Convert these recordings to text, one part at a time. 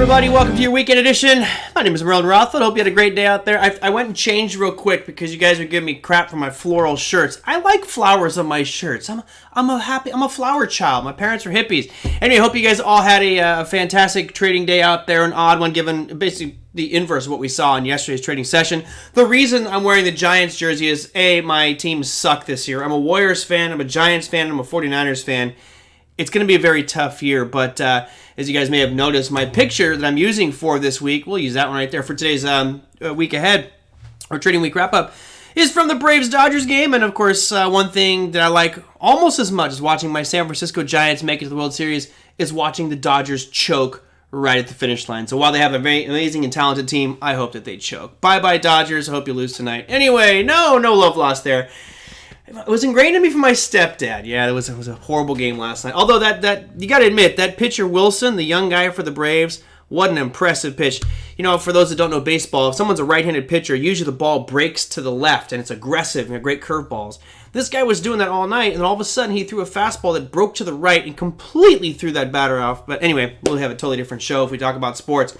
everybody, welcome to your weekend edition. My name is Merlin Rothfeld. Hope you had a great day out there. I went and changed real quick because you guys are giving me crap for my floral shirts. I like flowers on my shirts. I'm a flower child. My parents are hippies. Anyway, hope you guys all had a fantastic trading day out there, an odd one given basically the inverse of what we saw in yesterday's trading session. The reason I'm wearing the Giants jersey is A, my teams suck this year. I'm a Warriors fan, I'm a Giants fan, I'm a 49ers fan. It's going to be a very tough year, but as you guys may have noticed, my picture that I'm using for this week, we'll use that one right there for today's week ahead, or trading week wrap-up, is from the Braves-Dodgers game. And, of course, one thing that I like almost as much as watching my San Francisco Giants make it to the World Series is watching the Dodgers choke right at the finish line. So while they have a very amazing and talented team, I hope that they choke. Bye-bye, Dodgers. I hope you lose tonight. Anyway, no love lost there. It was ingrained in me from my stepdad. Yeah, it was a horrible game last night. Although that you got to admit, that pitcher Wilson, the young guy for the Braves, what an impressive pitch. You know, for those that don't know baseball, if someone's a right-handed pitcher, usually the ball breaks to the left and it's aggressive and great curveballs. This guy was doing that all night, and then all of a sudden he threw a fastball that broke to the right and completely threw that batter off. But anyway, we'll have a totally different show if we talk about sports.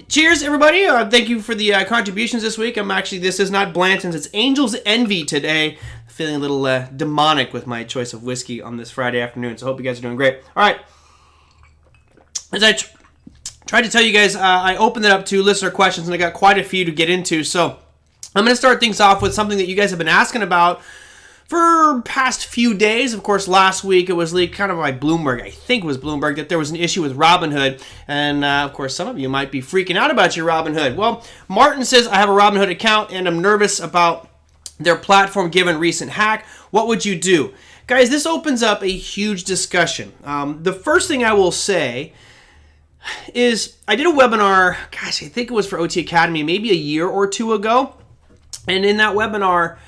Cheers, everybody. Thank you for the contributions this week. This is not Blanton's. It's Angel's Envy today. Feeling a little demonic with my choice of whiskey on this Friday afternoon, so I hope you guys are doing great. All right. As I tried to tell you guys, I opened it up to listener questions, and I got quite a few to get into. So I'm going to start things off with something that you guys have been asking about for past few days. Of course, last week it was leaked kind of by Bloomberg. I think it was Bloomberg that there was an issue with Robinhood. And, of course, some of you might be freaking out about your Robinhood. Well, Martin says, I have a Robinhood account, and I'm nervous about their platform given recent hack. What would you do? Guys, this opens up a huge discussion. The first thing I will say is I did a webinar, I think it was for OT Academy maybe a year or two ago. And in that webinar,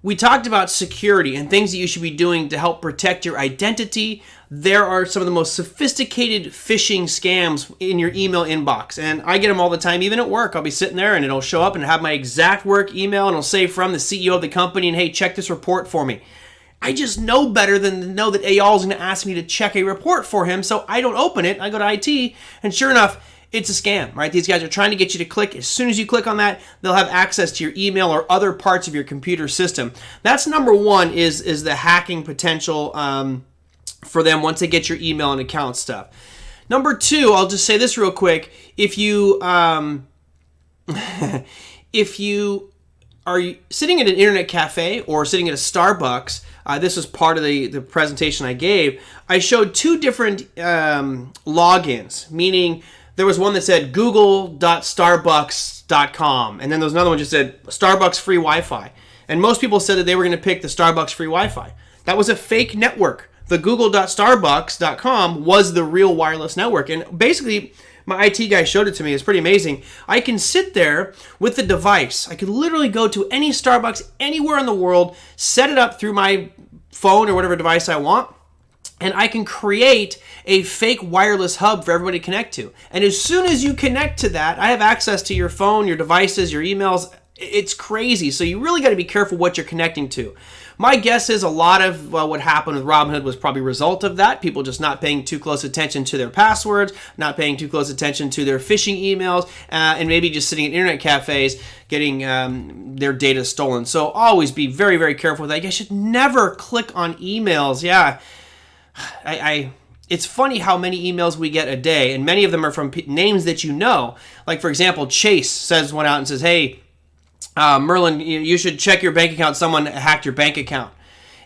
we talked about security and things that you should be doing to help protect your identity. There are some of the most sophisticated phishing scams in your email inbox, and I get them all the time, even at work. I'll be sitting there and it'll show up and have my exact work email, and it'll say from the CEO of the company, and hey, check this report for me. I just know better than to know that Eyal is going to ask me to check a report for him, so I don't open it. I go to IT, and sure enough, it's a scam, right? These guys are trying to get you to click. As soon as you click on that, they'll have access to your email or other parts of your computer system. That's number one, is the hacking potential for them once they get your email and account stuff. Number two, I'll just say this real quick. If you if you are sitting at an internet cafe or sitting at a Starbucks, this was part of the presentation I gave. I showed two different logins, meaning there was one that said google.starbucks.com, and then there was another one that just said Starbucks free Wi-Fi. And most people said that they were going to pick the Starbucks free Wi-Fi. That was a fake network. The google.starbucks.com was the real wireless network. And basically, my IT guy showed it to me. It's pretty amazing. I can sit there with the device. I could literally go to any Starbucks anywhere in the world, set it up through my phone or whatever device I want, and I can create a fake wireless hub for everybody to connect to. And as soon as you connect to that, I have access to your phone, your devices, your emails. It's crazy. So you really got to be careful what you're connecting to. My guess is a lot of what happened with Robinhood was probably a result of that. People just not paying too close attention to their passwords, not paying too close attention to their phishing emails, and maybe just sitting at internet cafes getting their data stolen. So always be very, very careful with that. You should never click on emails. Yeah. It's funny how many emails we get a day, and many of them are from names that you know. Like, for example, Chase sends one out and says, hey, Merlin, you should check your bank account. Someone hacked your bank account.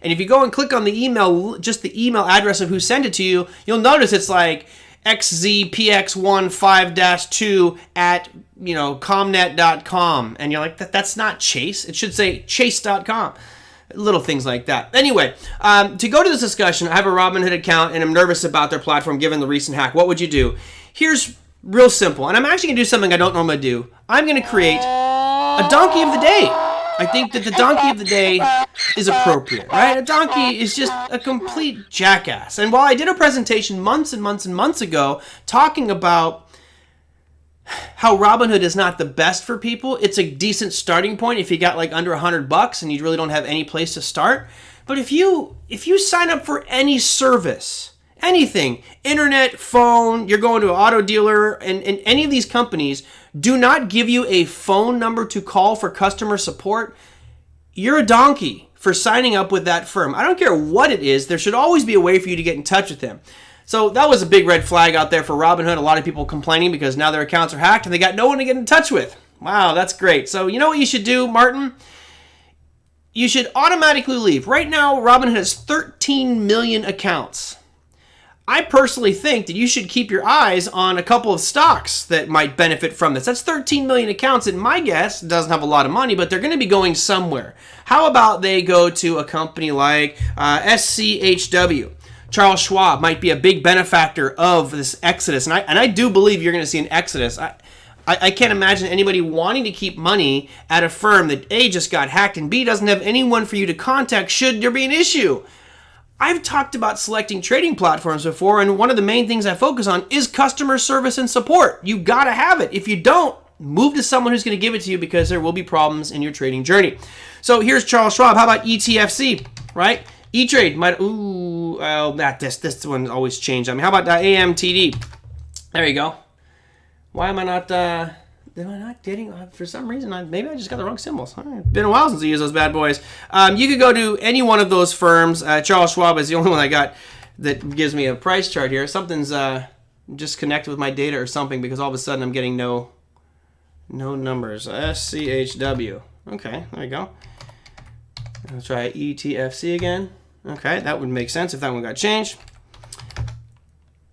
And if you go and click on the email, just the email address of who sent it to you, you'll notice it's like xzpx15-2 at, comnet.com. And you're like, that's not Chase. It should say chase.com. Little things like that. Anyway, to go to this discussion, I have a Robinhood account, and I'm nervous about their platform given the recent hack. What would you do? Here's real simple, and I'm actually going to do something I don't normally do. I'm going to create a donkey of the day. I think that the donkey of the day is appropriate, right? A donkey is just a complete jackass. And while I did a presentation months and months and months ago talking about how Robinhood is not the best for people, it's a decent starting point if you got like under $100 and you really don't have any place to start. But if you sign up for any service anything, internet, phone, you're going to an auto dealer, and any of these companies do not give you a phone number to call for customer support, you're a donkey for signing up with that firm. I don't care what it is. There should always be a way for you to get in touch with them. So that was a big red flag out there for Robinhood. A lot of people complaining because now their accounts are hacked and they got no one to get in touch with. Wow, that's great. So you know what you should do, Martin? You should automatically leave. Right now, Robinhood has 13 million accounts. I personally think that you should keep your eyes on a couple of stocks that might benefit from this. That's 13 million accounts, and my guess doesn't have a lot of money, but they're going to be going somewhere. How about they go to a company like SCHW? Charles Schwab might be a big benefactor of this exodus, and I do believe you're going to see an exodus. I can't imagine anybody wanting to keep money at a firm that A, just got hacked, and B, doesn't have anyone for you to contact should there be an issue. I've talked about selecting trading platforms before, and one of the main things I focus on is customer service and support. You got to have it. If you don't, move to someone who's going to give it to you because there will be problems in your trading journey. So here's Charles Schwab. How about ETFC, right? E-Trade might, this one always changed. I mean, how about AMTD? There you go. Why am I not getting, for some reason, maybe I just got the wrong symbols. It's been a while since I used those bad boys. You could go to any one of those firms. Charles Schwab is the only one I got that gives me a price chart here. Something's disconnected with my data or something because all of a sudden I'm getting no numbers. SCHW. Okay, there you go. Let's try ETFC again. Okay, that would make sense if that one got changed.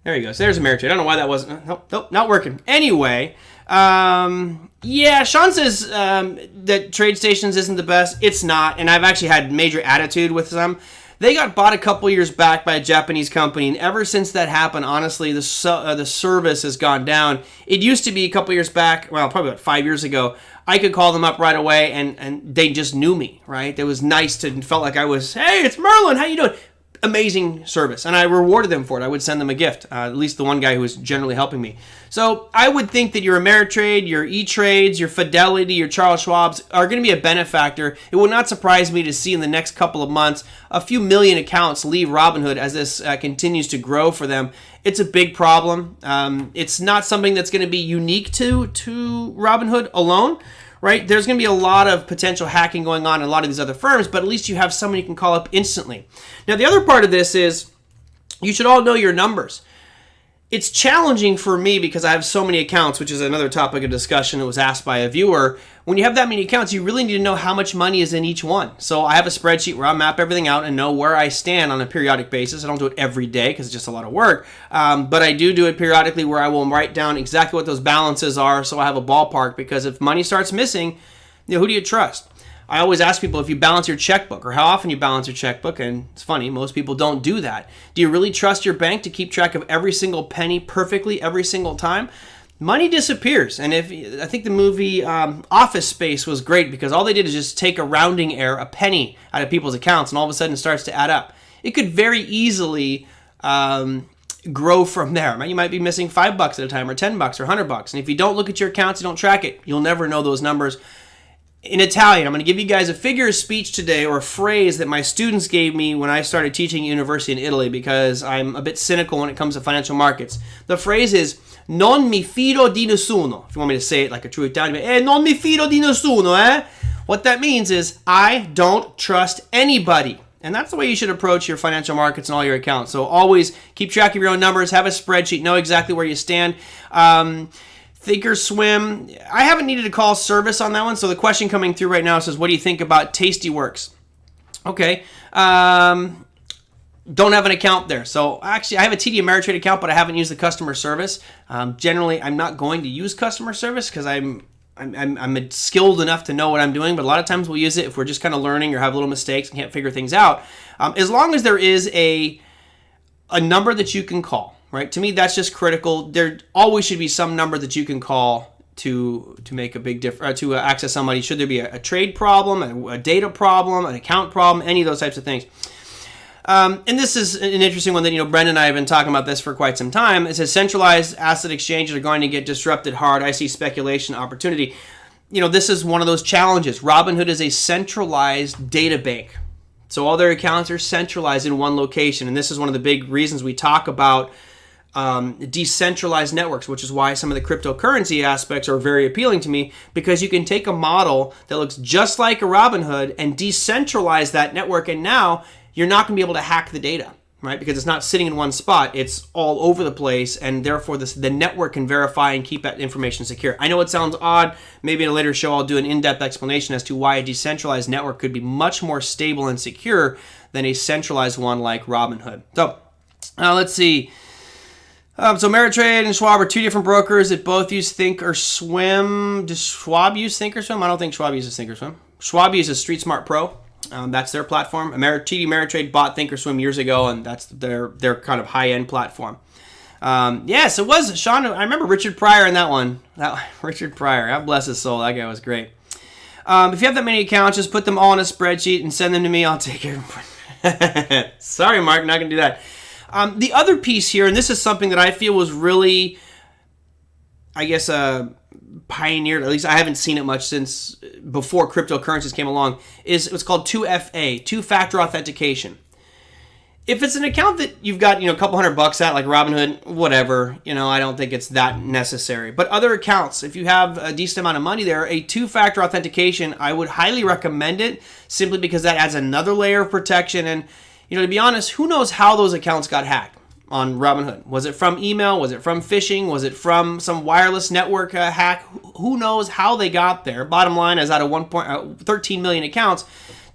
There you go. So there's Ameritrade. I don't know why that wasn't. Nope, not working. Anyway, yeah, Sean says that TradeStations isn't the best. It's not, and I've actually had major attitude with them. They got bought a couple years back by a Japanese company, and ever since that happened, honestly, the service has gone down. It used to be a couple years back, well, probably about 5 years ago, I could call them up right away, and they just knew me, right? It was nice to, felt like I was, hey, it's Merlin, how you doing? Amazing service, and I rewarded them for it. I would send them a gift, at least the one guy who was generally helping me. So I would think that your Ameritrade, your E-Trades, your Fidelity, your Charles Schwab's are going to be a benefactor. It would not surprise me to see in the next couple of months a few million accounts leave Robinhood as this continues to grow for them. It's a big problem. It's not something that's going to be unique to Robinhood alone. Right? There's going to be a lot of potential hacking going on in a lot of these other firms, but at least you have someone you can call up instantly. Now, the other part of this is you should all know your numbers. It's challenging for me because I have so many accounts, which is another topic of discussion that was asked by a viewer. When you have that many accounts, you really need to know how much money is in each one. So I have a spreadsheet where I map everything out and know where I stand on a periodic basis. I don't do it every day because it's just a lot of work, but I do it periodically where I will write down exactly what those balances are so I have a ballpark, because if money starts missing, who do you trust? I always ask people if you balance your checkbook or how often you balance your checkbook, and it's funny, most people don't do that. Do you really trust your bank to keep track of every single penny perfectly every single time? Money disappears, and I think the movie Office Space was great because all they did is just take a rounding error, a penny, out of people's accounts, and all of a sudden it starts to add up. It could very easily grow from there. You might be missing $5 at a time, or $10, or $100, and if you don't look at your accounts, you don't track it, you'll never know those numbers. In Italian, I'm going to give you guys a figure of speech today, or a phrase that my students gave me when I started teaching at university in Italy, because I'm a bit cynical when it comes to financial markets. The phrase is, non mi fido di nessuno. If you want me to say it like a true Italian, non mi fido di nessuno, eh? What that means is, I don't trust anybody. And that's the way you should approach your financial markets and all your accounts. So always keep track of your own numbers, have a spreadsheet, know exactly where you stand. Thinkorswim, I haven't needed to call service on that one, so the question coming through right now says, what do you think about Tastyworks? Okay, don't have an account there. So actually, I have a TD Ameritrade account, but I haven't used the customer service. Generally, I'm not going to use customer service because I'm skilled enough to know what I'm doing, but a lot of times we'll use it if we're just kind of learning or have little mistakes and can't figure things out. As long as there is a number that you can call. Right? To me, that's just critical. There always should be some number that you can call to make a big difference, to access somebody. Should there be a trade problem, a data problem, an account problem, any of those types of things. And this is an interesting one that, Brendan and I have been talking about this for quite some time. It says centralized asset exchanges are going to get disrupted hard. I see speculation opportunity. This is one of those challenges. Robinhood is a centralized data bank. So all their accounts are centralized in one location. And this is one of the big reasons we talk about decentralized networks, which is why some of the cryptocurrency aspects are very appealing to me, because you can take a model that looks just like a Robinhood and decentralize that network, and now you're not going to be able to hack the data, right? Because it's not sitting in one spot, it's all over the place, and therefore the network can verify and keep that information secure. I know it sounds odd. Maybe in a later show I'll do an in-depth explanation as to why a decentralized network could be much more stable and secure than a centralized one like Robinhood. So let's see. So Ameritrade and Schwab are two different brokers that both use Thinkorswim. Does Schwab use Thinkorswim? I don't think Schwab uses Thinkorswim. Schwab uses Street Smart Pro. That's their platform. TD Ameritrade bought Thinkorswim years ago, and that's their kind of high-end platform. Yes, it was, Sean. I remember Richard Pryor in that one. Richard Pryor, God bless his soul. That guy was great. If you have that many accounts, just put them all in a spreadsheet and send them to me. I'll take care of them. Sorry, Mark, not going to do that. The other piece here, and this is something that I feel was really, I guess, pioneered, at least I haven't seen it much since before cryptocurrencies came along, is what's called 2FA, two-factor authentication. If it's an account that you've got, a couple $100 at, like Robinhood, whatever, I don't think it's that necessary. But other accounts, if you have a decent amount of money there, a two-factor authentication, I would highly recommend it, simply because that adds another layer of protection. And to be honest, who knows how those accounts got hacked on Robinhood? Was it from email? Was it from phishing? Was it from some wireless network hack? Who knows how they got there? Bottom line is, out of 13 million accounts,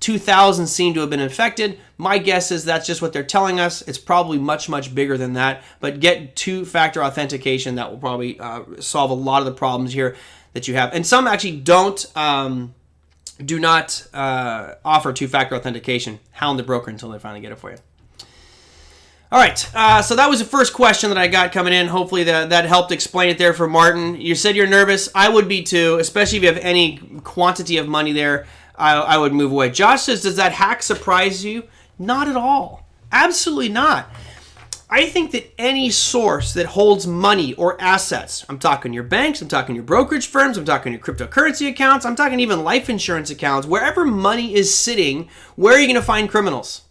2,000 seem to have been infected. My guess is that's just what they're telling us. It's probably much, much bigger than that. But get two-factor authentication. That will probably solve a lot of the problems here that you have. And some actually do not offer two-factor authentication. Hound the broker until they finally get it for you. All right, so that was the first question that I got coming in. Hopefully that helped explain it there for Martin. You said you're nervous. I would be too, especially if you have any quantity of money there. I would move away. Josh says, does that hack surprise you? Not at all. Absolutely not. I think that any source that holds money or assets, I'm talking your banks, I'm talking your brokerage firms, I'm talking your cryptocurrency accounts, I'm talking even life insurance accounts, wherever money is sitting, where are you going to find criminals?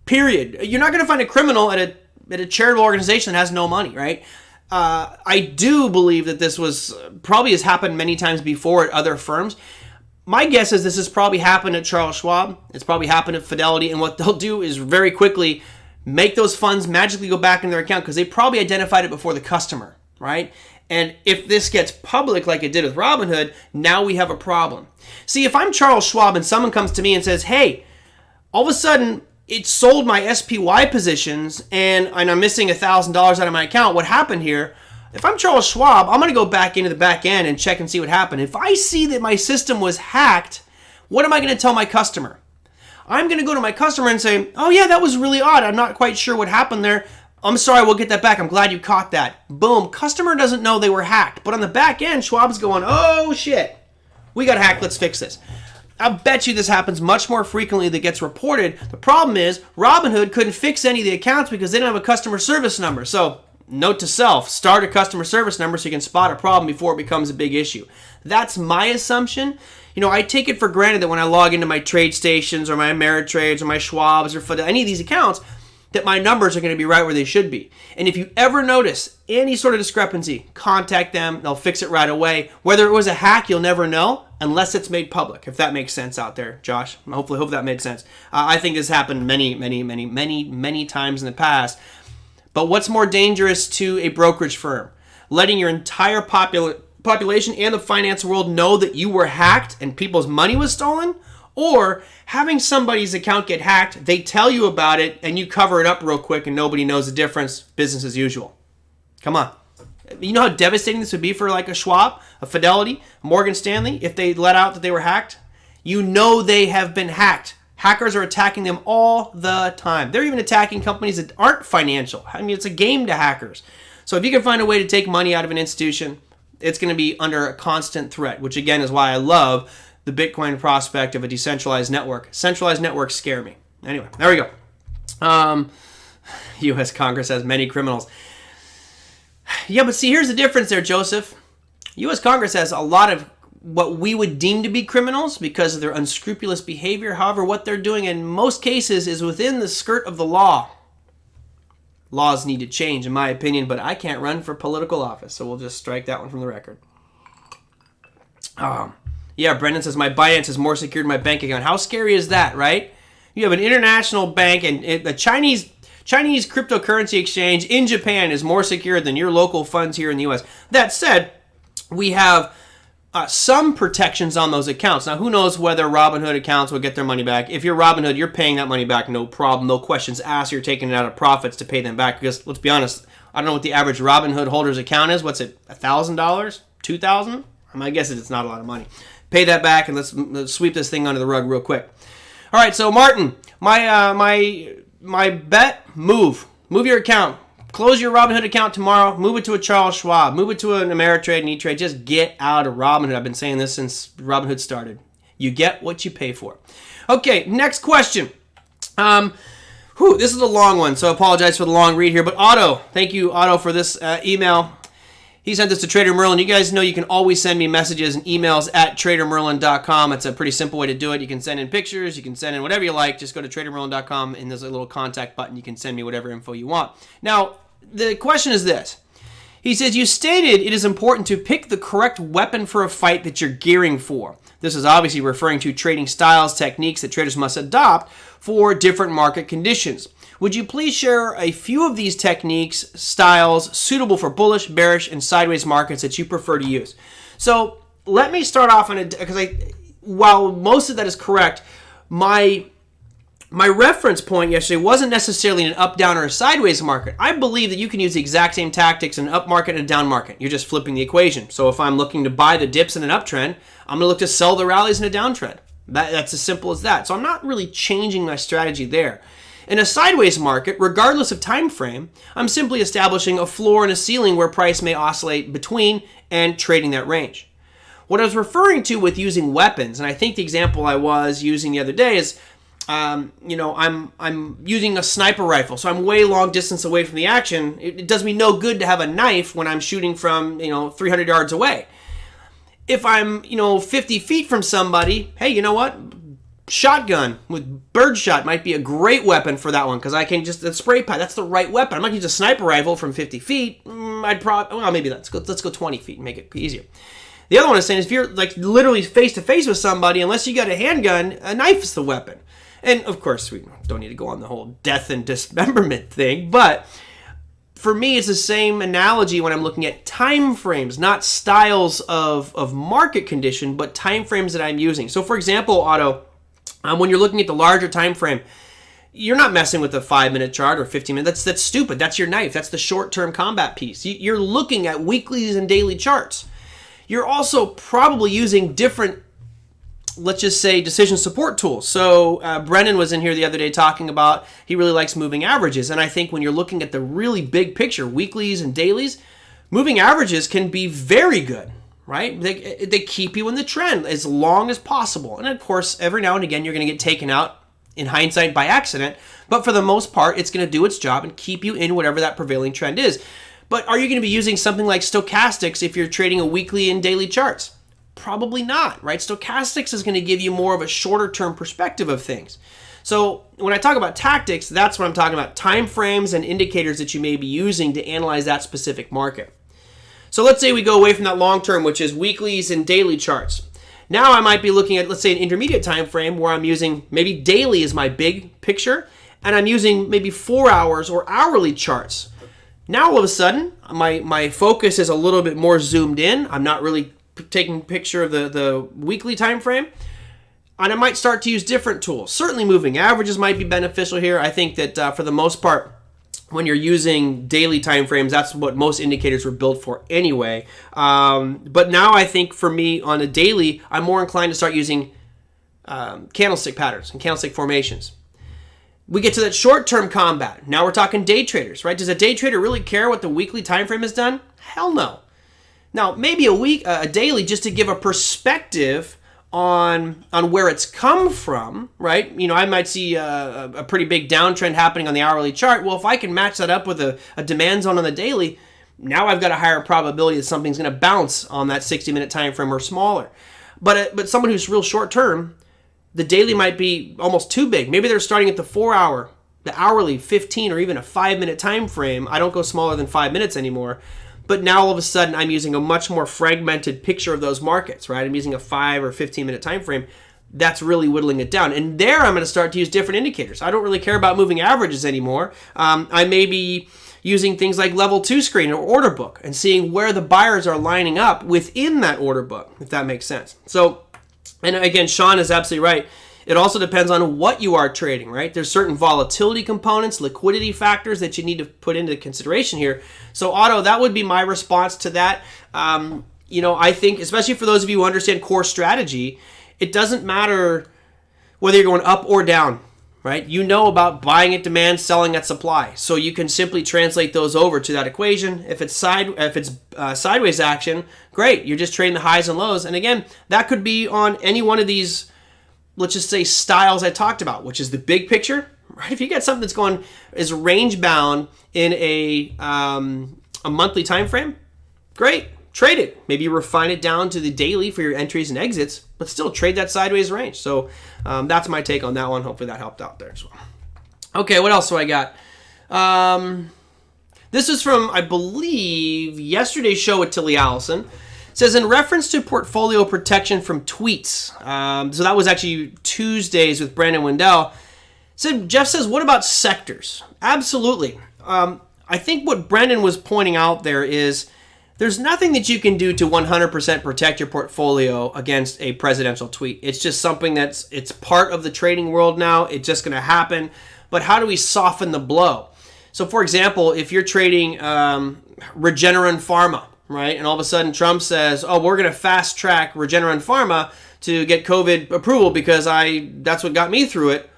Period. You're not going to find a criminal at a charitable organization that has no money, right? I do believe that this probably has happened many times before at other firms. My guess is this has probably happened at Charles Schwab. It's probably happened at Fidelity, and what they'll do is very quickly make those funds magically go back in their account because they probably identified it before the customer, right? And if this gets public like it did with Robinhood, now we have a problem. See, if I'm Charles Schwab and someone comes to me and says, hey, all of a sudden it sold my SPY positions and I'm missing $1,000 out of my account, what happened here? If I'm Charles Schwab, I'm going to go back into the back end and check and see what happened. If I see that my system was hacked, what am I going to tell my customer? I'm going to go to my customer and say, oh yeah, that was really odd. I'm not quite sure what happened there. I'm sorry, we'll get that back. I'm glad you caught that. Boom. Customer doesn't know they were hacked. But on the back end, Schwab's going, oh shit, we got hacked. Let's fix this. I bet you this happens much more frequently than gets reported. The problem is Robinhood couldn't fix any of the accounts because they didn't have a customer service number. So note to self, start a customer service number so you can spot a problem before it becomes a big issue. That's my assumption. I take it for granted that when I log into my trade stations or my Ameritrades or my Schwabs or for any of these accounts, that my numbers are going to be right where they should be. And if you ever notice any sort of discrepancy, contact them. They'll fix it right away. Whether it was a hack, you'll never know unless it's made public, if that makes sense out there, Josh. Hope that made sense. I think this happened many times in the past. But what's more dangerous to a brokerage firm? Letting your entire population and the finance world know that you were hacked and people's money was stolen? Or having somebody's account get hacked, they tell you about it, and you cover it up real quick and nobody knows the difference, business as usual. Come on. You know how devastating this would be for like a Schwab, a Fidelity, a Morgan Stanley, if they let out that they were hacked? You know they have been hacked. Hackers are attacking them all the time. They're even attacking companies that aren't financial. I mean, it's a game to hackers. So if you can find a way to take money out of an institution, it's going to be under a constant threat, which again is why I love the Bitcoin prospect of a decentralized network. Centralized networks scare me. Anyway, there we go. U.S. Congress has many criminals. Yeah, but see, here's the difference there, Joseph. U.S. Congress has a lot of what we would deem to be criminals because of their unscrupulous behavior. However, what they're doing in most cases is within the skirt of the law. Laws need to change, in my opinion, but I can't run for political office, so we'll just strike that one from the record. Yeah, Brendan says, my Binance is more secure than my bank account. How scary is that, right? You have an international bank, and the Chinese cryptocurrency exchange in Japan is more secure than your local funds here in the U.S. That said, we have some protections on those accounts. Now, who knows whether Robinhood accounts will get their money back. If you're Robinhood, you're paying that money back, no problem, no questions asked. You're taking it out of profits to pay them back because, let's be honest, I don't know what the average Robinhood holder's account is. What's it, $1,000? $2,000? I guess it's not a lot of money. Pay that back, and let's sweep this thing under the rug real quick. All right, so Martin, my bet, move your account. Close your Robinhood account tomorrow. Move it to a Charles Schwab. Move it to an Ameritrade and E-Trade. Just get out of Robinhood. I've been saying this since Robinhood started. You get what you pay for. Okay, next question. This is a long one, so I apologize for the long read here. But Otto, thank you, Otto, for this email. He sent this to TraderMerlin. You guys know you can always send me messages and emails at TraderMerlin.com. It's a pretty simple way to do it. You can send in pictures. You can send in whatever you like. Just go to TraderMerlin.com, and there's a little contact button. You can send me whatever info you want. Now, the question is this. He says, you stated it is important to pick the correct weapon for a fight that you're gearing for. This is obviously referring to trading styles, techniques that traders must adopt for different market conditions. Would you please share a few of these techniques, styles, suitable for bullish, bearish, and sideways markets that you prefer to use? So let me start off on because while most of that is correct, my reference point yesterday wasn't necessarily an up, down, or a sideways market. I believe that you can use the exact same tactics in an up market and a down market. You're just flipping the equation. So if I'm looking to buy the dips in an uptrend, I'm going to look to sell the rallies in a downtrend. That's as simple as that. So I'm not really changing my strategy there. In a sideways market, regardless of time frame, I'm simply establishing a floor and a ceiling where price may oscillate between and trading that range. What I was referring to with using weapons, and I think the example I was using the other day is, I'm using a sniper rifle, so I'm way long distance away from the action. It does me no good to have a knife when I'm shooting from 300 yards away. If I'm 50 feet from somebody, hey, you know what? Shotgun with birdshot might be a great weapon for that one because I can just the spray pad. That's the right weapon. I'm not going to use a sniper rifle from 50 feet. Maybe let's go 20 feet and make it easier. The other one is saying is if you're like literally face to face with somebody, unless you got a handgun, a knife is the weapon. And of course, we don't need to go on the whole death and dismemberment thing, but for me, it's the same analogy when I'm looking at time frames, not styles of market condition, but time frames that I'm using. So for example, Otto, when you're looking at the larger time frame, you're not messing with a 5-minute chart or 15 minutes. That's stupid. That's your knife. That's the short-term combat piece. You're looking at weeklies and daily charts. You're also probably using different, let's just say, decision support tools. So Brennan was in here the other day talking about he really likes moving averages. And I think when you're looking at the really big picture, weeklies and dailies, moving averages can be very good. Right? They keep you in the trend as long as possible. And of course, every now and again, you're going to get taken out in hindsight by accident. But for the most part, it's going to do its job and keep you in whatever that prevailing trend is. But are you going to be using something like stochastics if you're trading a weekly and daily charts? Probably not, right? Stochastics is going to give you more of a shorter term perspective of things. So when I talk about tactics, that's what I'm talking about. Time frames and indicators that you may be using to analyze that specific market. So let's say we go away from that long term, which is weeklies and daily charts. Now I might be looking at, let's say, an intermediate time frame where I'm using maybe daily as my big picture, and I'm using maybe 4 hours or hourly charts. Now all of a sudden, my focus is a little bit more zoomed in. I'm not really taking a picture of the weekly time frame, and I might start to use different tools. Certainly moving averages might be beneficial here. I think that for the most part, when you're using daily time frames, that's what most indicators were built for anyway. But now I think for me on a daily, I'm more inclined to start using candlestick patterns and candlestick formations. We get to that short-term combat. Now we're talking day traders, right? Does a day trader really care what the weekly time frame has done? Hell no. Now maybe a daily just to give a perspective on where it's come from, right? I might see a pretty big downtrend happening on the hourly chart. Well, if I can match that up with a demand zone on the daily, now I've got a higher probability that something's going to bounce on that 60-minute time frame or smaller. But someone who's real short term, the daily might be almost too big. Maybe they're starting at the 4 hour, the hourly, 15, or even a 5-minute time frame. I don't go smaller than 5 minutes anymore. But now all of a sudden I'm using a much more fragmented picture of those markets, right? I'm using a 5 or 15-minute time frame. That's really whittling it down. And there I'm going to start to use different indicators. I don't really care about moving averages anymore. I may be using things like level 2 screen or order book and seeing where the buyers are lining up within that order book, if that makes sense. So, and again, Sean is absolutely right. It also depends on what you are trading, right? There's certain volatility components, liquidity factors that you need to put into consideration here. So, Otto, that would be my response to that. I think, especially for those of you who understand core strategy, it doesn't matter whether you're going up or down, right? You know about buying at demand, selling at supply. So you can simply translate those over to that equation. If it's sideways action, great. You're just trading the highs and lows. And again, that could be on any one of these, let's just say, styles I talked about, which is the big picture, right? If you got something that's is range bound in a monthly time frame, great. Trade it. Maybe you refine it down to the daily for your entries and exits, but still trade that sideways range. So that's my take on that one. Hopefully that helped out there as well. Okay, what else do I got? This is from, I believe, yesterday's show with Tilly Allison. It says, in reference to portfolio protection from tweets. So that was actually Tuesdays with Brandon Wendell. So Jeff says, what about sectors? Absolutely. I think what Brandon was pointing out there is there's nothing that you can do to 100% protect your portfolio against a presidential tweet. It's just something it's part of the trading world now. It's just going to happen. But how do we soften the blow? So, for example, if you're trading Regeneron Pharma, right, and all of a sudden Trump says, oh, we're going to fast track Regeneron Pharma to get COVID approval because that's what got me through it,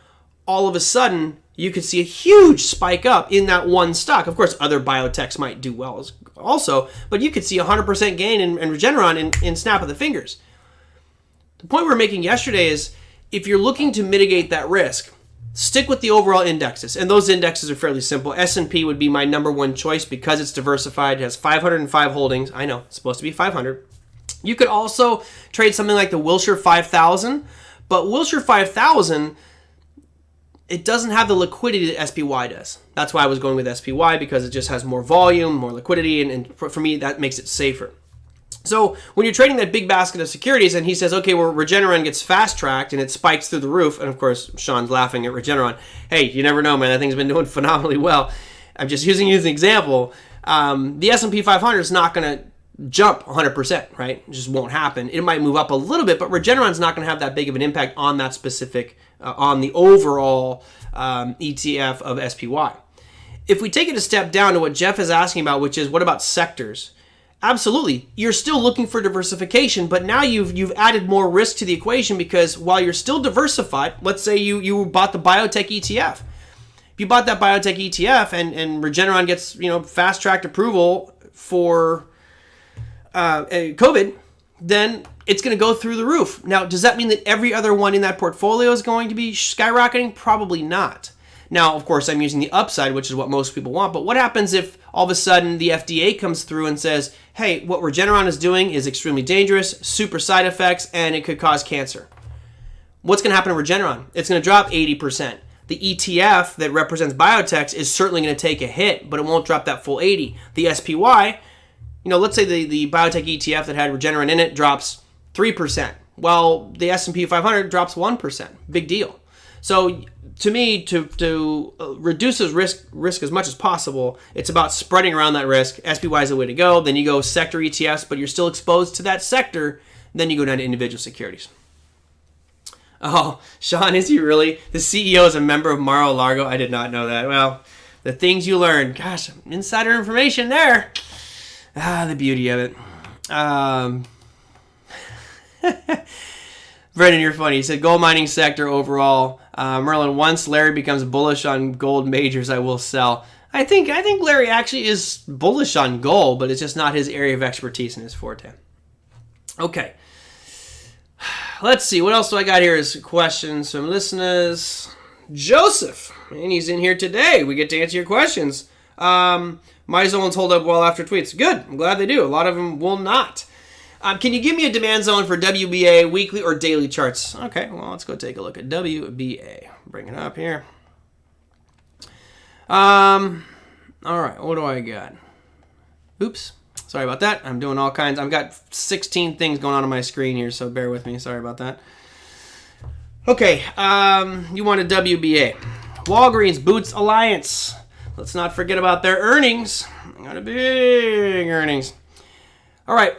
all of a sudden you could see a huge spike up in that one stock. Of course, other biotechs might do well also, but you could see 100% gain in Regeneron in snap of the fingers. The point we were making yesterday is if you're looking to mitigate that risk, stick with the overall indexes. And those indexes are fairly simple. S&P would be my number one choice because it's diversified. It has 505 holdings. I know, it's supposed to be 500. You could also trade something like the Wilshire 5000, but Wilshire 5000, it doesn't have the liquidity that SPY does. That's why I was going with SPY, because it just has more volume, more liquidity, and for me, that makes it safer. So when you're trading that big basket of securities and he says, okay, well, Regeneron gets fast-tracked and it spikes through the roof, and of course, Sean's laughing at Regeneron. Hey, you never know, man. That thing's been doing phenomenally well. I'm just using you as an example. The S&P 500 is not going to jump 100%, right? It just won't happen. It might move up a little bit, but Regeneron's not going to have that big of an impact on that specific, on the overall ETF of SPY. If we take it a step down to what Jeff is asking about, which is what about sectors? Absolutely. You're still looking for diversification, but now you've added more risk to the equation, because while you're still diversified, let's say you bought the biotech ETF. If you bought that biotech ETF and Regeneron gets fast-tracked approval for COVID, then it's going to go through the roof. Now, does that mean that every other one in that portfolio is going to be skyrocketing? Probably not. Now, of course, I'm using the upside, which is what most people want. But what happens if all of a sudden the FDA comes through and says, hey, what Regeneron is doing is extremely dangerous, super side effects, and it could cause cancer? What's going to happen to Regeneron? It's going to drop 80%. The ETF that represents biotechs is certainly going to take a hit, but it won't drop that full 80. The SPY, let's say the biotech ETF that had Regeneron in it drops 3%. Well, the S&P 500 drops 1%. Big deal. So to me, to reduce this risk as much as possible, it's about spreading around that risk. SPY is the way to go. Then you go sector ETFs, but you're still exposed to that sector. Then you go down to individual securities. Oh, Sean, is he really? The CEO is a member of Mar-a-Lago? I did not know that. Well, the things you learn. Gosh, insider information there. The beauty of it. Brendan, you're funny. He said gold mining sector overall. Merlin, once Larry becomes bullish on gold majors, I will sell. I think Larry actually is bullish on gold, but it's just not his area of expertise and his forte. Okay. Let's see. What else do I got here is questions from listeners. Joseph, and he's in here today. We get to answer your questions. My zones hold up well after tweets. Good. I'm glad they do. A lot of them will not. Can you give me a demand zone for WBA weekly or daily charts? Okay, well, let's go take a look at WBA. Bring it up here. All right, what do I got? Oops, sorry about that. I'm doing all kinds. I've got 16 things going on my screen here, so bear with me. Sorry about that. Okay, you want a WBA. Walgreens Boots Alliance. Let's not forget about their earnings. Got a big earnings. All right.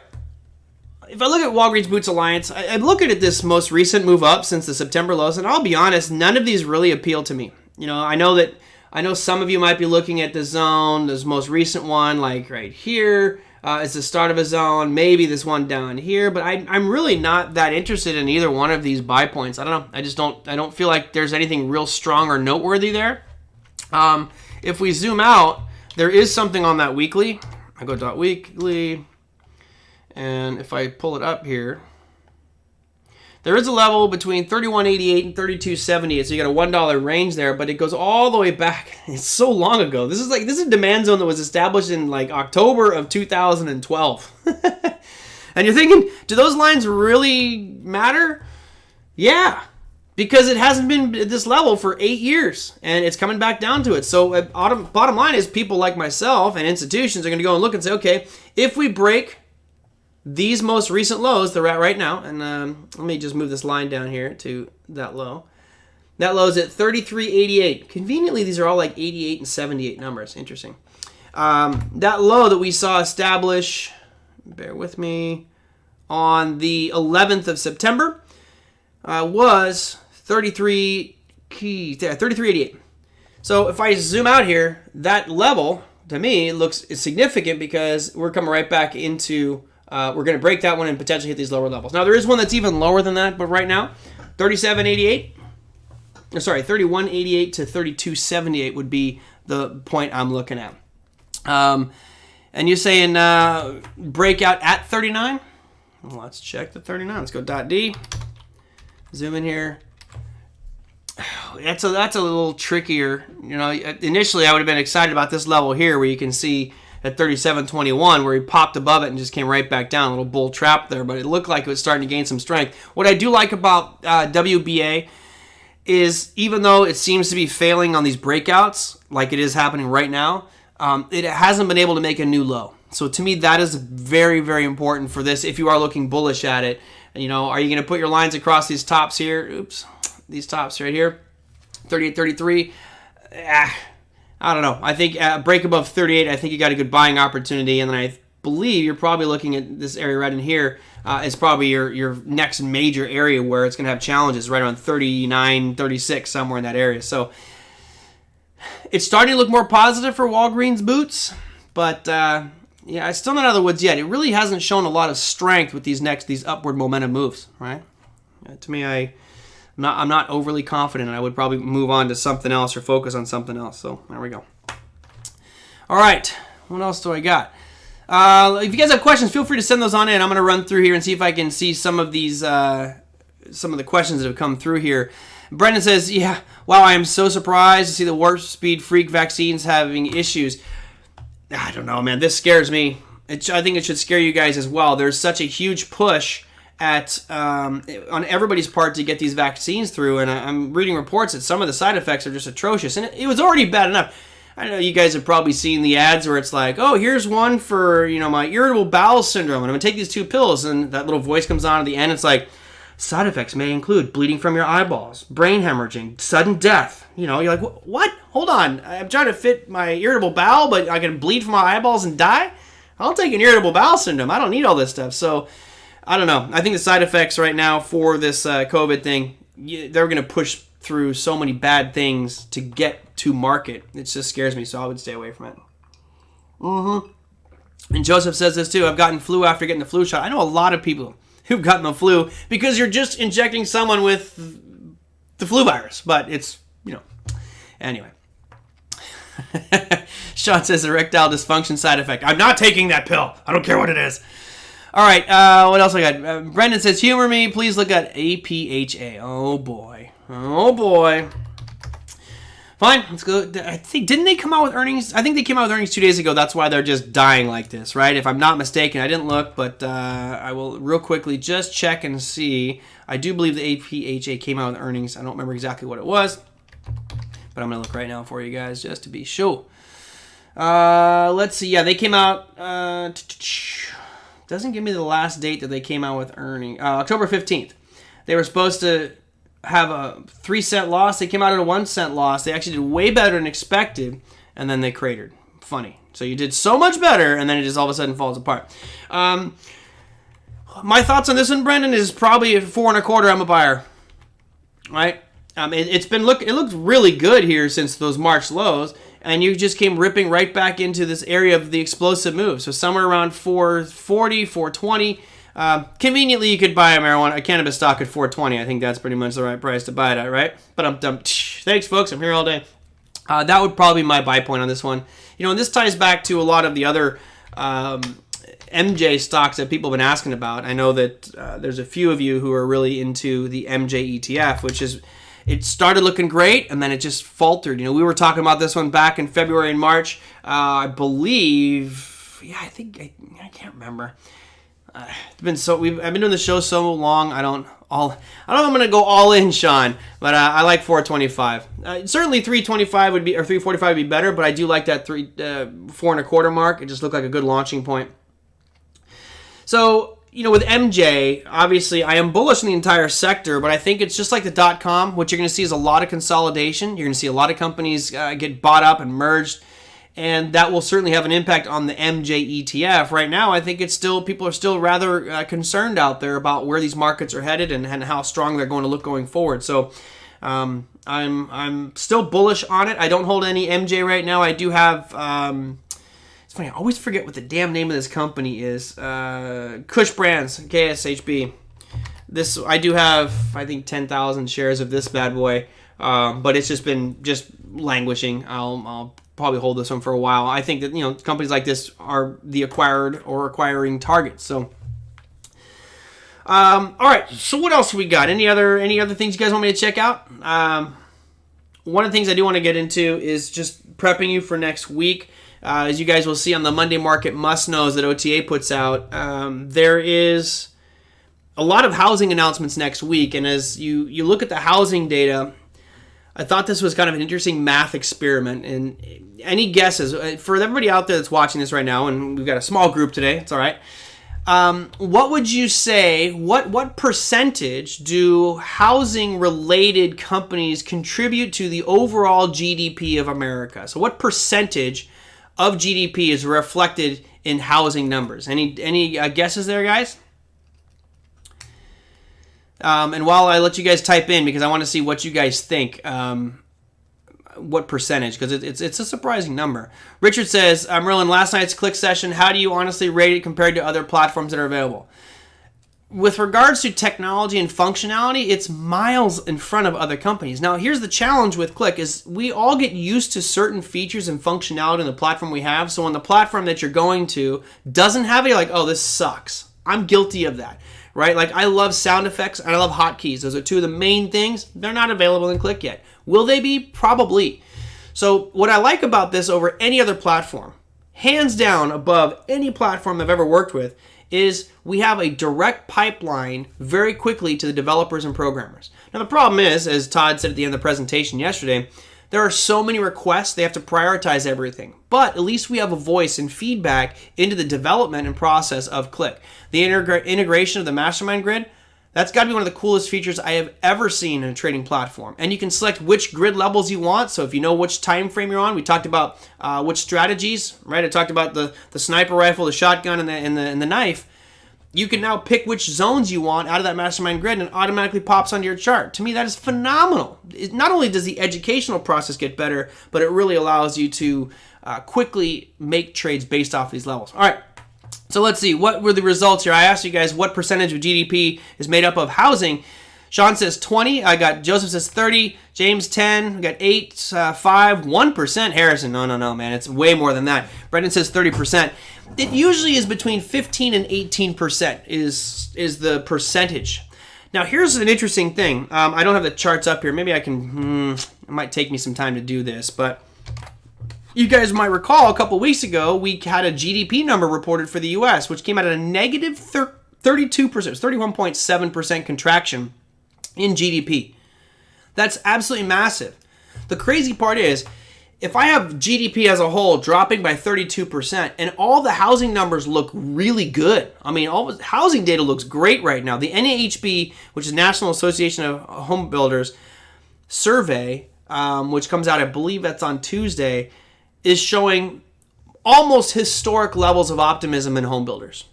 If I look at Walgreens Boots Alliance, I'm looking at this most recent move up since the September lows, and I'll be honest, none of these really appeal to me. You know, I know some of you might be looking at the zone, this most recent one, like right here, is the start of a zone, maybe this one down here, but I'm really not that interested in either one of these buy points. I don't know. I don't feel like there's anything real strong or noteworthy there. If we zoom out, there is something on that weekly. I go dot weekly. And if I pull it up here, there is a level between 31.88 and 32.78. So you got a $1 range there, but it goes all the way back. It's so long ago. This is a demand zone that was established in like October of 2012. And you're thinking, do those lines really matter? Yeah, because it hasn't been at this level for 8 years, and it's coming back down to it. So bottom line is people like myself and institutions are going to go and look and say, okay, if we break these most recent lows they're at right now, and let me just move this line down here to that low. That low is at 33.88. Conveniently, these are all like 88 and 78 numbers. Interesting. That low that we saw establish, bear with me, on the 11th of September was 33.88. So if I zoom out here, that level to me looks significant because we're coming right back into. We're going to break that one and potentially hit these lower levels. Now, there is one that's even lower than that, but right now, 31.88 to 32.78 would be the point I'm looking at. And you're saying breakout at 39? Well, let's check the 39. Let's go .D. Zoom in here. That's a little trickier. You know, initially I would have been excited about this level here where you can see at 37.21 where he popped above it and just came right back down. A little bull trap there, but it looked like it was starting to gain some strength. What I do like about WBA is even though it seems to be failing on these breakouts, like it is happening right now, it hasn't been able to make a new low. So to me, that is very, very important for this if you are looking bullish at it. You know, are you going to put your lines across these tops here? Oops, these tops right here, 38, 33. I don't know. I think break above 38, I think you got a good buying opportunity. And then I believe you're probably looking at this area right in here as probably your next major area where it's going to have challenges right around 39, 36, somewhere in that area. So it's starting to look more positive for Walgreens Boots. But yeah, it's still not out of the woods yet. It really hasn't shown a lot of strength with these upward momentum moves, right? To me, I'm not overly confident, and I would probably move on to something else or focus on something else. So there we go. All right, what else do I got? If you guys have questions, feel free to send those on in. I'm going to run through here and see if I can see some of these, some of the questions that have come through here. Brendan says, "Yeah, wow, I am so surprised to see the warp speed freak vaccines having issues." I don't know, man. This scares me. I think it should scare you guys as well. There's such a huge push on everybody's part to get these vaccines through, and I'm reading reports that some of the side effects are just atrocious, and it was already bad enough. I know you guys have probably seen the ads where it's like, oh, here's one for, you know, my irritable bowel syndrome, and I'm going to take these 2 pills, and that little voice comes on at the end. It's like, side effects may include bleeding from your eyeballs, brain hemorrhaging, sudden death. You know, you're like, what? Hold on. I'm trying to fit my irritable bowel, but I can bleed from my eyeballs and die? I'll take an irritable bowel syndrome. I don't need all this stuff. So I don't know. I think the side effects right now for this COVID thing, they're going to push through so many bad things to get to market. It just scares me, so I would stay away from it. And Joseph says this too. I've gotten flu after getting the flu shot. I know a lot of people who've gotten the flu because you're just injecting someone with the flu virus. But it's, you know, anyway. Sean says erectile dysfunction side effect. I'm not taking that pill. I don't care what it is. All right, what else I got? Brendan says, humor me. Please look at APHA. Oh, boy. Oh, boy. Fine, let's go. I think didn't they come out with earnings? I think they came out with earnings 2 days ago. That's why they're just dying like this, right? If I'm not mistaken, I didn't look, but I will real quickly just check and see. I do believe the APHA came out with earnings. I don't remember exactly what it was, but I'm gonna look right now for you guys just to be sure. Let's see. Yeah, they came out. Doesn't give me the last date that they came out with earnings. October 15th. They were supposed to have a 3-cent loss. They came out at a 1-cent loss. They actually did way better than expected, and then they cratered. Funny. So you did so much better, and then it just all of a sudden falls apart. My thoughts on this one, Brendan, is probably at 4.25. I'm a buyer. Right? It looked really good here since those March lows, and you just came ripping right back into this area of the explosive move. So somewhere around 440, 420. Conveniently, you could buy a cannabis stock at 420. I think that's pretty much the right price to buy it at, right? But thanks, folks. I'm here all day. That would probably be my buy point on this one. And this ties back to a lot of the other MJ stocks that people have been asking about. I know that there's a few of you who are really into the MJ ETF, which is, it started looking great, and then it just faltered. We were talking about this one back in February and March. I believe, I can't remember. I've been doing the show so long. I don't know if I'm going to go all in, Sean, but I like 425. Certainly 325 would be, or 345 would be better, but I do like that 4.25 mark. It just looked like a good launching point. So, with MJ, obviously I am bullish on the entire sector, but I think it's just like the .com. What you're going to see is a lot of consolidation. You're going to see a lot of companies get bought up and merged. And that will certainly have an impact on the MJ ETF. Right now, I think people are still rather concerned out there about where these markets are headed and how strong they're going to look going forward. So I'm still bullish on it. I don't hold any MJ right now. I do have, it's funny, I always forget what the damn name of this company is. Kush Brands, KSHB. I do have, I think, 10,000 shares of this bad boy. But it's just been languishing. I'll probably hold this one for a while. I think that companies like this are the acquired or acquiring targets. So, all right. So what else we got? Any other things you guys want me to check out? One of the things I do want to get into is just prepping you for next week. As you guys will see on the Monday Market Must Knows that OTA puts out, there is a lot of housing announcements next week. And as you look at the housing data, I thought this was kind of an interesting math experiment. And any guesses for everybody out there that's watching this right now, and we've got a small group today, it's all right. What would you say, what percentage do housing related companies contribute to the overall GDP of America? So what percentage of GDP is reflected in housing numbers? Any guesses there, guys? And while I let you guys type in, because I want to see what you guys think, what percentage, because it's a surprising number. Richard says, Merlin, last night's click session, how do you honestly rate it compared to other platforms that are available? With regards to technology and functionality, it's miles in front of other companies. Now, here's the challenge with Click is we all get used to certain features and functionality in the platform we have. So when the platform that you're going to doesn't have it, you're like, oh, this sucks. I'm guilty of that. Right? Like, I love sound effects and I love hotkeys. Those are two of the main things. They're not available in Click yet. Will they be? Probably. So what I like about this over any other platform, hands down above any platform I've ever worked with, is we have a direct pipeline very quickly to the developers and programmers. Now the problem is, as Todd said at the end of the presentation yesterday, there are so many requests, they have to prioritize everything. But at least we have a voice and feedback into the development and process of Click. The integration of the mastermind grid, that's got to be one of the coolest features I have ever seen in a trading platform. And you can select which grid levels you want. So if you know which time frame you're on, we talked about which strategies, right? I talked about the sniper rifle, the shotgun, and the knife. You can now pick which zones you want out of that mastermind grid, and it automatically pops onto your chart. To me, that is phenomenal. Not only does the educational process get better, but it really allows you to quickly make trades based off these levels. All right, so let's see. What were the results here? I asked you guys what percentage of GDP is made up of housing. Sean says 20. I got Joseph says 30. James 10. We got 8, 5, 1%. Harrison, no, man. It's way more than that. Brendan says 30%. It usually is between 15 and 18% is the percentage. Now, here's an interesting thing. I don't have the charts up here. Maybe I can... It might take me some time to do this, but you guys might recall a couple weeks ago, we had a GDP number reported for the U.S., which came out at a negative 32%, 31.7% contraction in GDP. That's absolutely massive. The crazy part is, if I have GDP as a whole dropping by 32% and all the housing numbers look really good, I mean, all the housing data looks great right now. The NAHB, which is National Association of Home Builders survey, which comes out, I believe that's on Tuesday, is showing almost historic levels of optimism in home builders.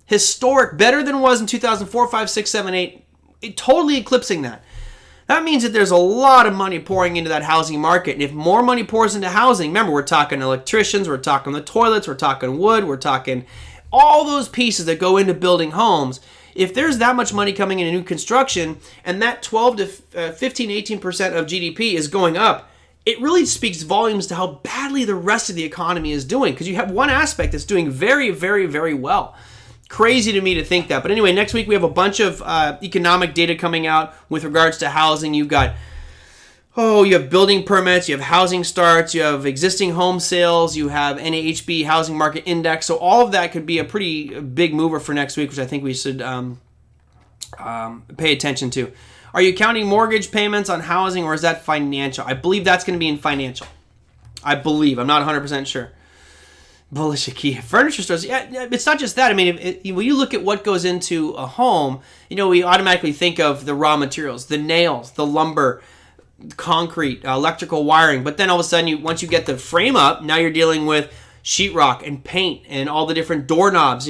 Historic, better than it was in 2004, 5, 6, 7, 8, totally eclipsing that. That means that there's a lot of money pouring into that housing market. And if more money pours into housing, remember, we're talking electricians, we're talking the toilets, we're talking wood, we're talking all those pieces that go into building homes. If there's that much money coming into new construction and that 12 to 15, 18% of GDP is going up, it really speaks volumes to how badly the rest of the economy is doing, because you have one aspect that's doing very, very, very well. Crazy to me to think that. But anyway, next week we have a bunch of economic data coming out with regards to housing. You have building permits, you have housing starts, you have existing home sales, you have NAHB housing market index. So all of that could be a pretty big mover for next week, which I think we should pay attention to. Are you counting mortgage payments on housing, or is that financial? I believe that's going to be in financial. I believe. I'm not 100% sure. Bullish IKEA. Furniture stores. Yeah, it's not just that. I mean, when you look at what goes into a home, we automatically think of the raw materials, the nails, the lumber, concrete, electrical wiring. But then all of a sudden, once you get the frame up, now you're dealing with sheetrock and paint and all the different doorknobs,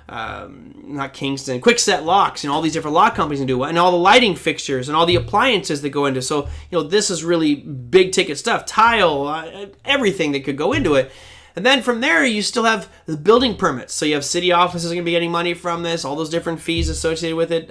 not Kingston, Quickset locks, all these different lock companies can do, and all the lighting fixtures and all the appliances that go into. So, this is really big ticket stuff, tile, everything that could go into it. And then from there, you still have the building permits. So you have city offices going to be getting money from this, all those different fees associated with it.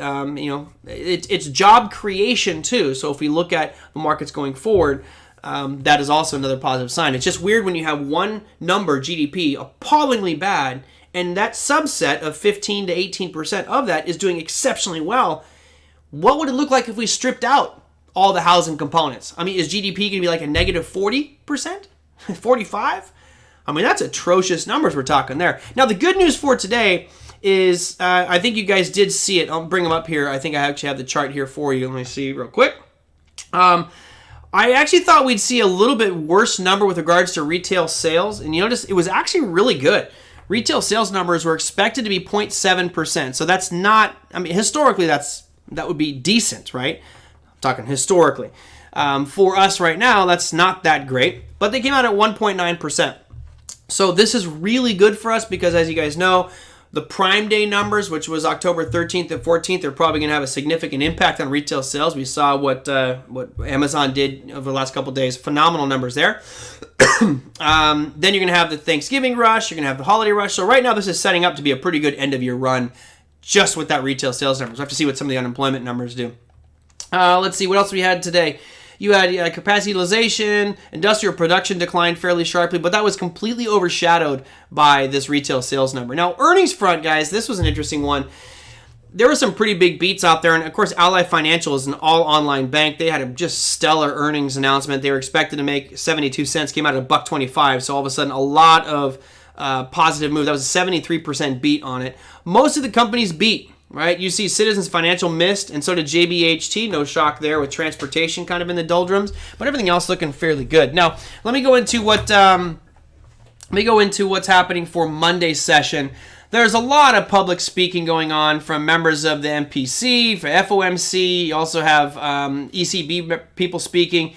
It's job creation too. So if we look at the markets going forward, that is also another positive sign. It's just weird when you have one number, GDP, appallingly bad, and that subset of 15 to 18% of that is doing exceptionally well. What would it look like if we stripped out all the housing components? I mean, is GDP going to be like a negative 40%? 45? I mean, that's atrocious numbers we're talking there. Now, the good news for today is, I think you guys did see it. I'll bring them up here. I think I actually have the chart here for you. Let me see real quick. I actually thought we'd see a little bit worse number with regards to retail sales. And you notice it was actually really good. Retail sales numbers were expected to be 0.7%. So that's not, historically, that would be decent, right? I'm talking historically. For us right now, that's not that great. But they came out at 1.9%. So this is really good for us because, as you guys know, the Prime Day numbers, which was October 13th and 14th, are probably going to have a significant impact on retail sales. We saw what Amazon did over the last couple of days. Phenomenal numbers there. Then you're going to have the Thanksgiving rush. You're going to have the holiday rush. So right now, this is setting up to be a pretty good end-of-year run just with that retail sales numbers. We'll have to see what some of the unemployment numbers do. Let's see what else we had today. You had capacity utilization, industrial production declined fairly sharply, but that was completely overshadowed by this retail sales number. Now, earnings front, guys, this was an interesting one. There were some pretty big beats out there, and of course, Ally Financial is an all-online bank. They had a just stellar earnings announcement. They were expected to make 72 cents, came out at $1.25, so all of a sudden, a lot of positive move. That was a 73% beat on it. Most of the companies beat. Right, you see Citizens Financial missed, and so did JBHT. No shock there with transportation kind of in the doldrums, but everything else looking fairly good. Now, let me go into what's happening for Monday's session. There's a lot of public speaking going on from members of the MPC, for FOMC. You also have ECB people speaking.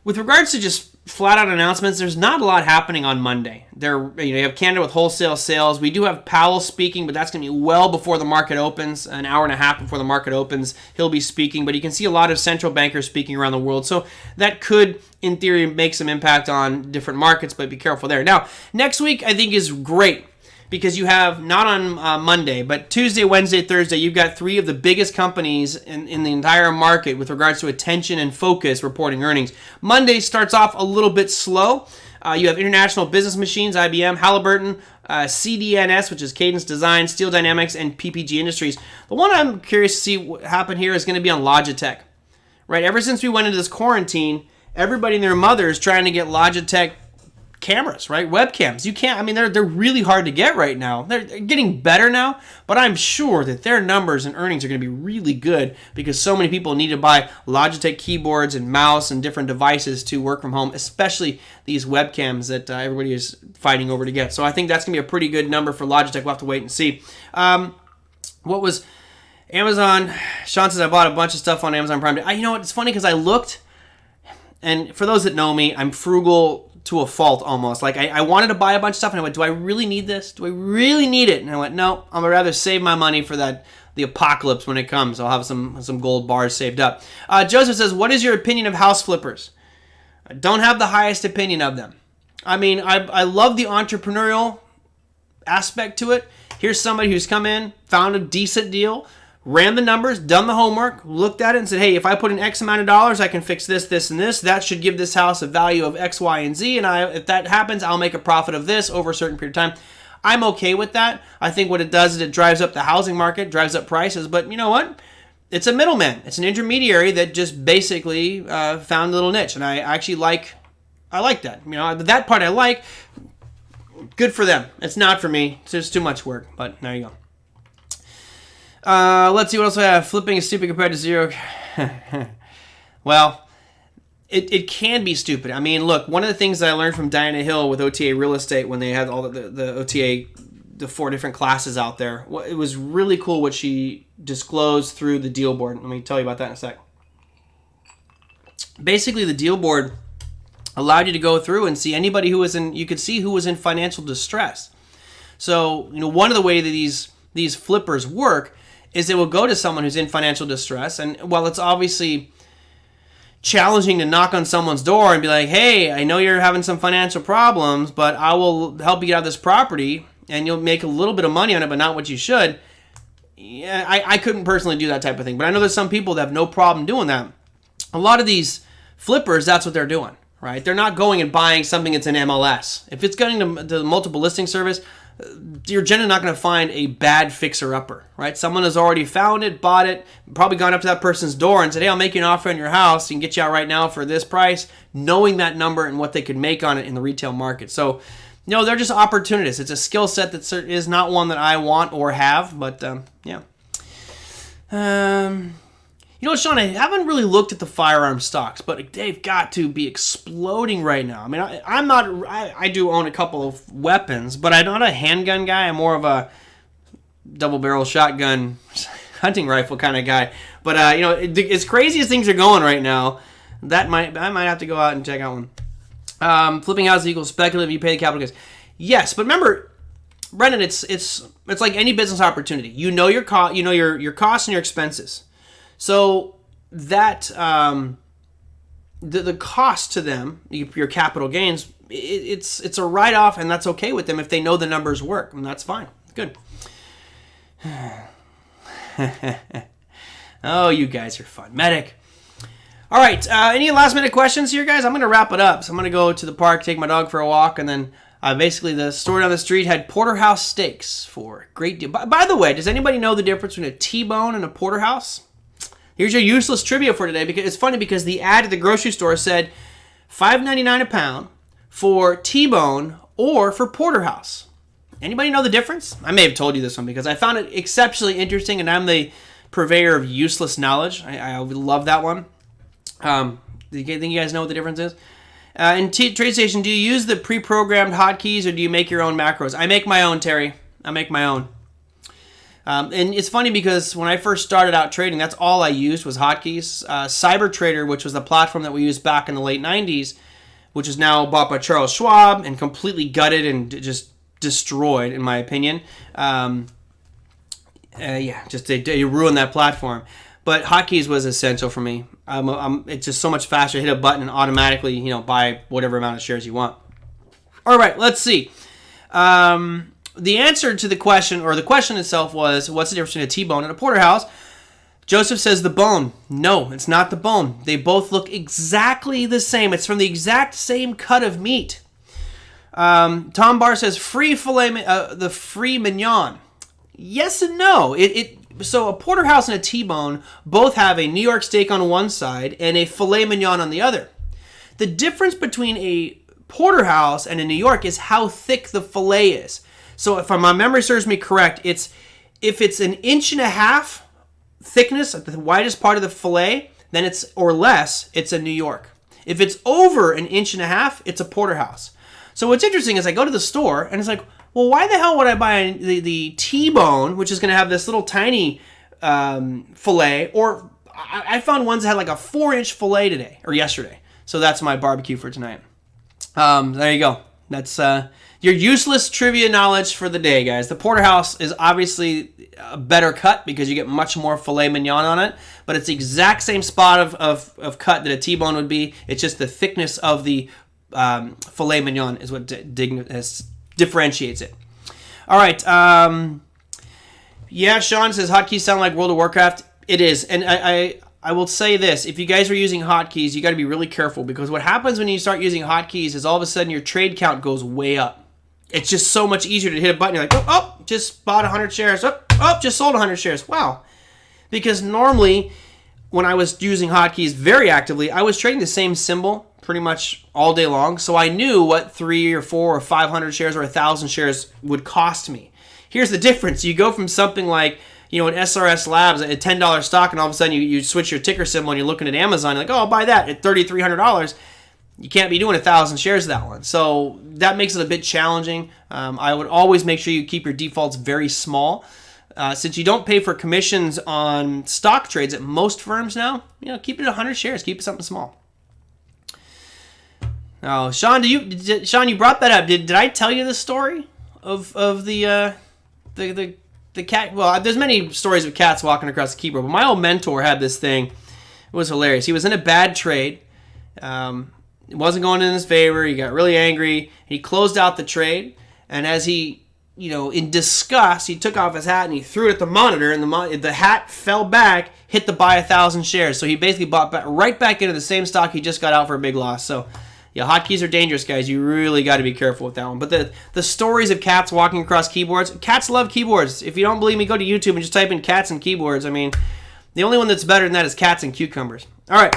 With regards to just flat-out announcements, there's not a lot happening on Monday. You have Canada with wholesale sales. We do have Powell speaking, but that's going to be well before the market opens, an hour and a half before the market opens. He'll be speaking, but you can see a lot of central bankers speaking around the world. So that could, in theory, make some impact on different markets, but be careful there. Now, next week, I think, is great because you have, not on Monday, but Tuesday, Wednesday, Thursday, you've got three of the biggest companies in the entire market with regards to attention and focus reporting earnings. Monday starts off a little bit slow. You have International Business Machines, IBM, Halliburton, CDNS, which is Cadence Design, Steel Dynamics, and PPG Industries. The one I'm curious to see what happen here is going to be on Logitech. right? Ever since we went into this quarantine, everybody and their mother is trying to get Logitech cameras, right? Webcams. You can't, I mean, they're really hard to get right now. They're getting better now, but I'm sure that their numbers and earnings are going to be really good because so many people need to buy Logitech keyboards and mouse and different devices to work from home, especially these webcams that everybody is fighting over to get. So I think that's going to be a pretty good number for Logitech. We'll have to wait and see. What was Amazon? Sean says I bought a bunch of stuff on Amazon Prime Day. You know what? It's funny because I looked, and for those that know me, I'm frugal to a fault almost. Like I wanted to buy a bunch of stuff and I went, do I really need this? Do I really need it? And I went, no, I'm gonna rather save my money for the apocalypse when it comes. I'll have some gold bars saved up. Joseph says, what is your opinion of house flippers? I don't have the highest opinion of them. I mean, I love the entrepreneurial aspect to it. Here's somebody who's come in, found a decent deal, ran the numbers, done the homework, looked at it and said, hey, if I put in X amount of dollars, I can fix this, this, and this. That should give this house a value of X, Y, and Z. And if that happens, I'll make a profit of this over a certain period of time. I'm okay with that. I think what it does is it drives up the housing market, drives up prices. But you know what? It's a middleman. It's an intermediary that just basically found a little niche. And I actually like that. You know, that part I like. Good for them. It's not for me. It's just too much work. But there you go. Let's see what else I have. Flipping is stupid compared to zero. Well, it can be stupid. I mean, look, one of the things that I learned from Diana Hill with OTA Real Estate when they had all the OTA, the 4 different classes out there, it was really cool what she disclosed through the deal board. Let me tell you about that in a sec. Basically, the deal board allowed you to go through and see anybody who was you could see who was in financial distress. So, you know, one of the way that these flippers work is they will go to someone who's in financial distress, and while it's obviously challenging to knock on someone's door and be like, hey, I know you're having some financial problems, but I will help you get out of this property, and you'll make a little bit of money on it, but not what you should. Yeah, I couldn't personally do that type of thing, but I know there's some people that have no problem doing that. A lot of these flippers, that's what they're doing, right? They're not going and buying something that's in MLS. If it's going to the multiple listing service, you're generally not going to find a bad fixer-upper, right? Someone has already found it, bought it, probably gone up to that person's door and said, hey, I'll make you an offer on your house. You can get you out right now for this price, knowing that number and what they could make on it in the retail market. So, you know, they're just opportunists. It's a skill set that is not one that I want or have, but, yeah. You know, Sean, I haven't really looked at the firearm stocks, but they've got to be exploding right now. I mean, I do own a couple of weapons, but I'm not a handgun guy. I'm more of a double-barrel shotgun hunting rifle kind of guy. But, you know, as crazy as things are going right now, I might have to go out and check out one. Flipping houses equals speculative. You pay the capital gains. Yes, but remember, Brendan, it's like any business opportunity. You know your costs and your expenses. So that the cost to them, your capital gains, it's a write-off, and that's okay with them if they know the numbers work, and that's fine. Good. Oh, you guys are fun. Medic. All right, any last-minute questions here, guys? I'm going to wrap it up. So I'm going to go to the park, take my dog for a walk, and then basically the store down the street had porterhouse steaks for a great deal. By the way, does anybody know the difference between a T-bone and a porterhouse? Here's your useless trivia for today. Because it's funny because the ad at the grocery store said $5.99 a pound for T-bone or for porterhouse. Anybody know the difference? I may have told you this one because I found it exceptionally interesting, and I'm the purveyor of useless knowledge. I love that one. Do you think you guys know what the difference is? In TradeStation, do you use the pre-programmed hotkeys or do you make your own macros? I make my own, Terry. I make my own. And it's funny because when I first started out trading, that's all I used was hotkeys. CyberTrader, which was the platform that we used back in the late 90s, which is now bought by Charles Schwab and completely gutted and just destroyed, in my opinion. They ruined that platform. But hotkeys was essential for me. It's just so much faster. Hit a button and automatically, buy whatever amount of shares you want. All right, let's see. The answer to the question, or the question itself was, what's the difference between a T-bone and a porterhouse? Joseph says the bone. No, it's not the bone. They both look exactly the same. It's from the exact same cut of meat. Tom Barr says free filet, the free mignon. Yes and no. So a porterhouse and a T-bone both have a New York steak on one side and a filet mignon on the other. The difference between a porterhouse and a New York is how thick the filet is. So if my memory serves me correct, if it's an inch and a half thickness at the widest part of the filet, then or less, it's a New York. If it's over an inch and a half, it's a porterhouse. So what's interesting is I go to the store and it's like, well, why the hell would I buy the T-bone, which is going to have this little tiny filet, or I found ones that had like a 4-inch filet today or yesterday. So that's my barbecue for tonight. There you go. That's your useless trivia knowledge for the day, guys. The porterhouse is obviously a better cut because you get much more filet mignon on it, but it's the exact same spot of cut that a T-bone would be. It's just the thickness of the filet mignon is what differentiates it. All right. Yeah, Sean says hotkeys sound like World of Warcraft. It is, and I will say this: if you guys are using hotkeys, you got to be really careful, because what happens when you start using hotkeys is all of a sudden your trade count goes way up. It's just so much easier to hit a button. You're like, oh, just bought 100 shares. Oh, just sold 100 shares. Wow. Because normally, when I was using hotkeys very actively, I was trading the same symbol pretty much all day long. So I knew what 3 or 4 or 500 shares or 1,000 shares would cost me. Here's the difference. You go from something like, an SRS Labs, a $10 stock, and all of a sudden you switch your ticker symbol and you're looking at Amazon. You're like, oh, I'll buy that at $3,300. You can't be doing 1,000 shares of that one. So that makes it a bit challenging. I would always make sure you keep your defaults very small. Since you don't pay for commissions on stock trades at most firms now, keep it 100 shares. Keep it something small. Oh, Sean, you brought that up. Did I tell you the story of the cat? Well, there's many stories of cats walking across the keyboard, but my old mentor had this thing. It was hilarious. He was in a bad trade. It wasn't going in his favor. He got really angry. He closed out the trade, and as he, in disgust, he took off his hat and he threw it at the monitor, and the hat fell back, hit the buy 1,000 shares. So he basically bought right back into the same stock he just got out for a big loss. So, yeah, hotkeys are dangerous, guys. You really got to be careful with that one. But the stories of cats walking across keyboards, cats love keyboards. If you don't believe me, go to YouTube and just type in cats and keyboards. I mean, the only one that's better than that is cats and cucumbers. All right.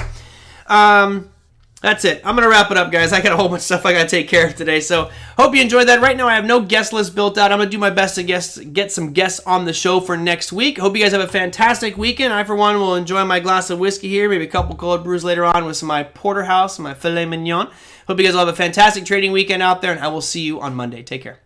That's it. I'm going to wrap it up, guys. I got a whole bunch of stuff I got to take care of today. So hope you enjoyed that. Right now, I have no guest list built out. I'm going to do my best to get some guests on the show for next week. Hope you guys have a fantastic weekend. I, for one, will enjoy my glass of whiskey here, maybe a couple cold brews later on with some of my porterhouse, my filet mignon. Hope you guys all have a fantastic trading weekend out there, and I will see you on Monday. Take care.